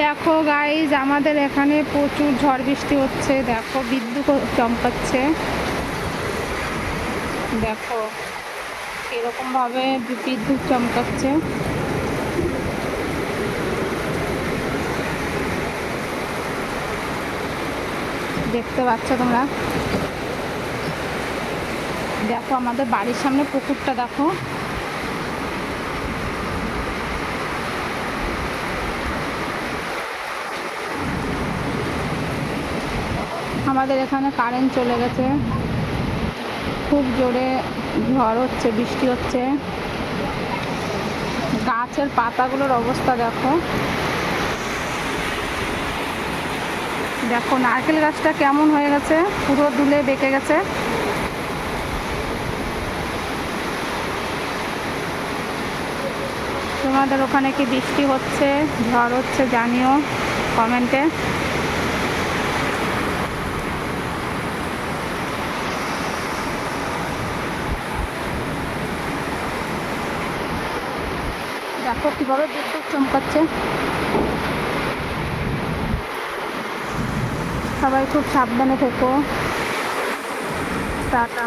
দেখো গাইজ, আমাদের এখানে প্রচুর ঝড় বৃষ্টি হচ্ছে। দেখো বিদ্যুৎ চমকাচ্ছে। দেখো এরকম ভাবে বিদ্যুৎ চমকাচ্ছে। দেখতে পাচ্ছ তোমরা? দেখো আমাদের বাড়ির সামনে পুকুরটা দেখো। আমাদের এখানে কারেন্ট চলে গেছে। খুব জোরে ঝড় হচ্ছে, বৃষ্টি হচ্ছে। গাছের পাতাগুলোর অবস্থা দেখো। দেখো নারকেল গাছটা কেমন হয়ে গেছে, পুরো দুলে বেঁকে গেছে। তোমাদের ওখানে কি বৃষ্টি হচ্ছে, ঝড় হচ্ছে জানিও কমেন্টে। দেখো কিভাবে বিদ্যুৎ চমকাচ্ছে। সবাই খুব সাবধানে থেকো। টাটা।